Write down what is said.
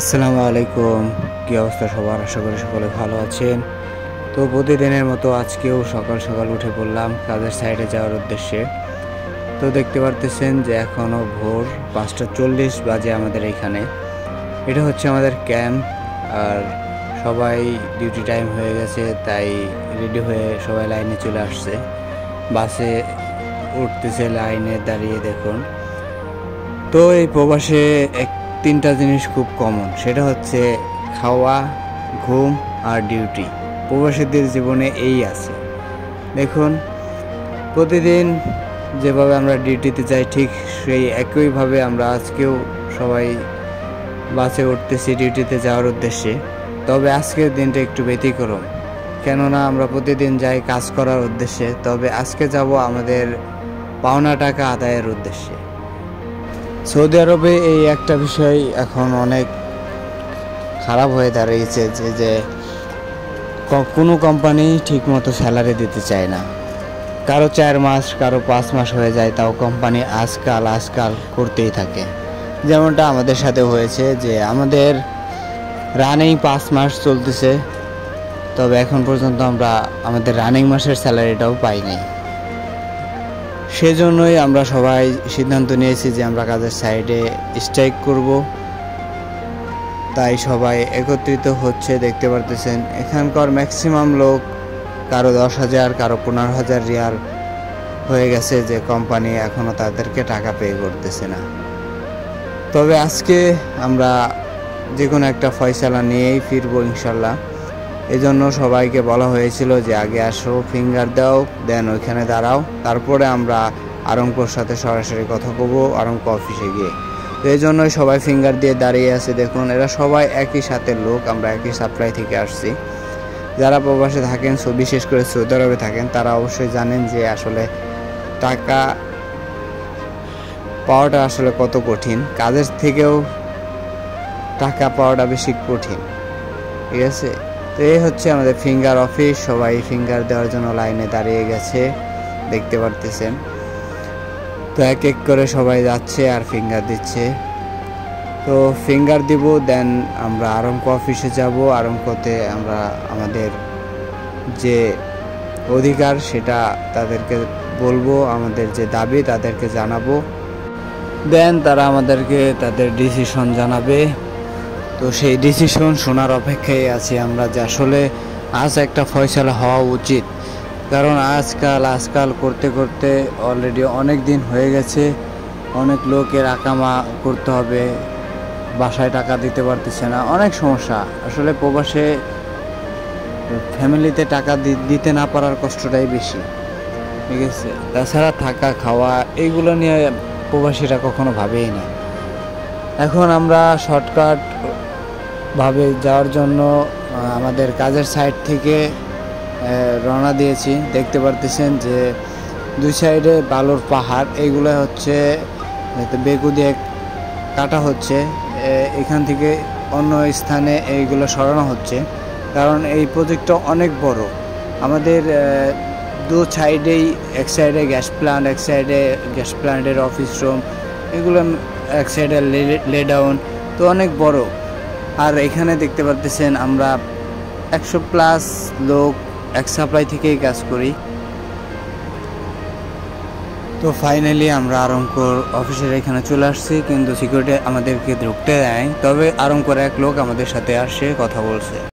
আসসালামু আলাইকুম। কি অবস্থা সবার? আশা করি সকলে ভালো আছেন। তো প্রতিদিনের মতো আজকেও সকাল সকাল উঠে পড়লাম কাজের সাইডে যাওয়ার উদ্দেশ্যে। তো দেখতে পারতেছেন যে এখনও ভোর 5:40 বাজে আমাদের এখানে। এটা হচ্ছে আমাদের ক্যাম্প। আর সবাই ডিউটি টাইম হয়ে গেছে, তাই রেডি হয়ে সবাই লাইনে চলে আসছে। বাসে উঠতেছে লাইনে দাঁড়িয়ে দেখুন। তো এই প্রবাসে তিনটা জিনিস খুব কমন, সেটা হচ্ছে খাওয়া, ঘুম আর ডিউটি। প্রবাসীদের জীবনে এই আছে। দেখুন, প্রতিদিন যেভাবে আমরা ডিউটিতে যাই ঠিক সেই একইভাবে আমরা আজকেও সবাই বাসে উঠতেছি ডিউটিতে যাওয়ার উদ্দেশ্যে। তবে আজকের দিনটা একটু ব্যতিক্রম, কেননা আমরা প্রতিদিন যাই কাজ করার উদ্দেশ্যে, তবে আজকে যাব আমাদের পাওনা টাকা আদায়ের উদ্দেশ্যে। সৌদি আরবে এই একটা বিষয় এখন অনেক খারাপ হয়ে দাঁড়িয়েছে যে কোনো কোম্পানি ঠিকমতো স্যালারি দিতে চায় না। কারো 4 মাস, কারো 5 মাস হয়ে যায়, তাও কোম্পানি আজকাল করতেই থাকে। যেমনটা আমাদের সাথে হয়েছে যে আমাদের রানিং 5 মাস চলতেছে, তবে এখন পর্যন্ত আমরা আমাদের রানিং মাসের স্যালারিটাও পাইনি। সেজন্যই আমরা সবাই সিদ্ধান্ত নিয়েছি যে আমরা কাজের সাইডে স্ট্রাইক করব। তাই সবাই একত্রিত হচ্ছে। দেখতে পারতেছেন এখানকার ম্যাক্সিমাম লোক, কারো 10,000, কারো 15,000 রিয়াল হয়ে গেছে যে কোম্পানি এখনও তাদেরকে টাকা পে করতেছে না। তবে আজকে আমরা যে কোনো একটা ফয়সালা নিয়েই ফিরবো ইনশাল্লাহ। এজন্য সবাইকে বলা হয়েছিল যে আগে আসো, ফিঙ্গার দাও, দেন ওইখানে দাঁড়াও, তারপরে আমরা আরঙ্কর সাথে সরাসরি কথা বলবো আরঙ্ক অফিসে গিয়ে। তো এই জন্যই সবাই ফিঙ্গার দিয়ে দাঁড়িয়ে আছে। দেখুন, এরা সবাই একই সাথে লোক, আমরা একই সাপ্লাই থেকে আসছি। যারা প্রবাসে থাকেন, বিশেষ করে সৌদি আরবে থাকেন, তারা অবশ্যই জানেন যে আসলে টাকা পাওয়াটা আসলে কত কঠিন। কাজের থেকেও টাকা পাওয়াটা বেশি কঠিন, ঠিক আছে? তো এই হচ্ছে আমাদের ফিঙ্গার অফিস। সবাই ফিঙ্গার দেওয়ার জন্য লাইনে দাঁড়িয়ে গেছে, দেখতে পারতেছেন। তো এক এক করে সবাই যাচ্ছে আর ফিঙ্গার দিচ্ছে। তো ফিঙ্গার দিব, দেন আমরা আরঙ্ক অফিসে যাব। আরঙ্কতে আমরা আমাদের যে অধিকার সেটা তাদেরকে বলবো, আমাদের যে দাবি তাদেরকে জানাবো, দেন তারা আমাদেরকে তাদের ডিসিশন জানাবে। তো সেই ডিসিশন শোনার অপেক্ষায় আছি আমরা, যে আসলে আজ একটা ফয়সালা হওয়া উচিত। কারণ আজকাল করতে করতে অলরেডি অনেক দিন হয়ে গেছে। অনেক লোকের আকামা করতে হবে, বাসায় টাকা দিতে পারতেছে না, অনেক সমস্যা। আসলে প্রবাসে ফ্যামিলিতে টাকা দিতে না পারার কষ্টটাই বেশি, ঠিক আছে? তাছাড়া থাকা খাওয়া এইগুলো নিয়ে প্রবাসীরা কখনো ভাবেই না। এখন আমরা শর্টকাট ভাবে যাওয়ার জন্য আমাদের কাজের সাইড থেকে রওনা দিয়েছি। দেখতে পারতেছেন যে দুই সাইডে বালুর পাহাড়, এইগুলো হচ্ছে বেকু দিয়ে কাটা হচ্ছে। এখান থেকে অন্য স্থানে এইগুলো সরানো হচ্ছে, কারণ এই প্রজেক্টটা অনেক বড়। আমাদের দু সাইডেই, এক সাইডে গ্যাস প্ল্যান্ট, এক সাইডে গ্যাস প্ল্যান্টের অফিস রুম, এগুলো এক সাইডে লে ডাউন, তো অনেক বড়। আর এখানে দেখতে পারতেছেন আমরা 100+ লোক এক সাপ্লাই থেকেই কাজ করি। তো ফাইনালি আমরা আরঙ্কর অফিসের এখানে চলে আসছি, কিন্তু সিকিউরিটি আমাদেরকে ঢুকতে দেয়। তবে আরঙ্কর এক লোক আমাদের সাথে আসে, কথা বলছে।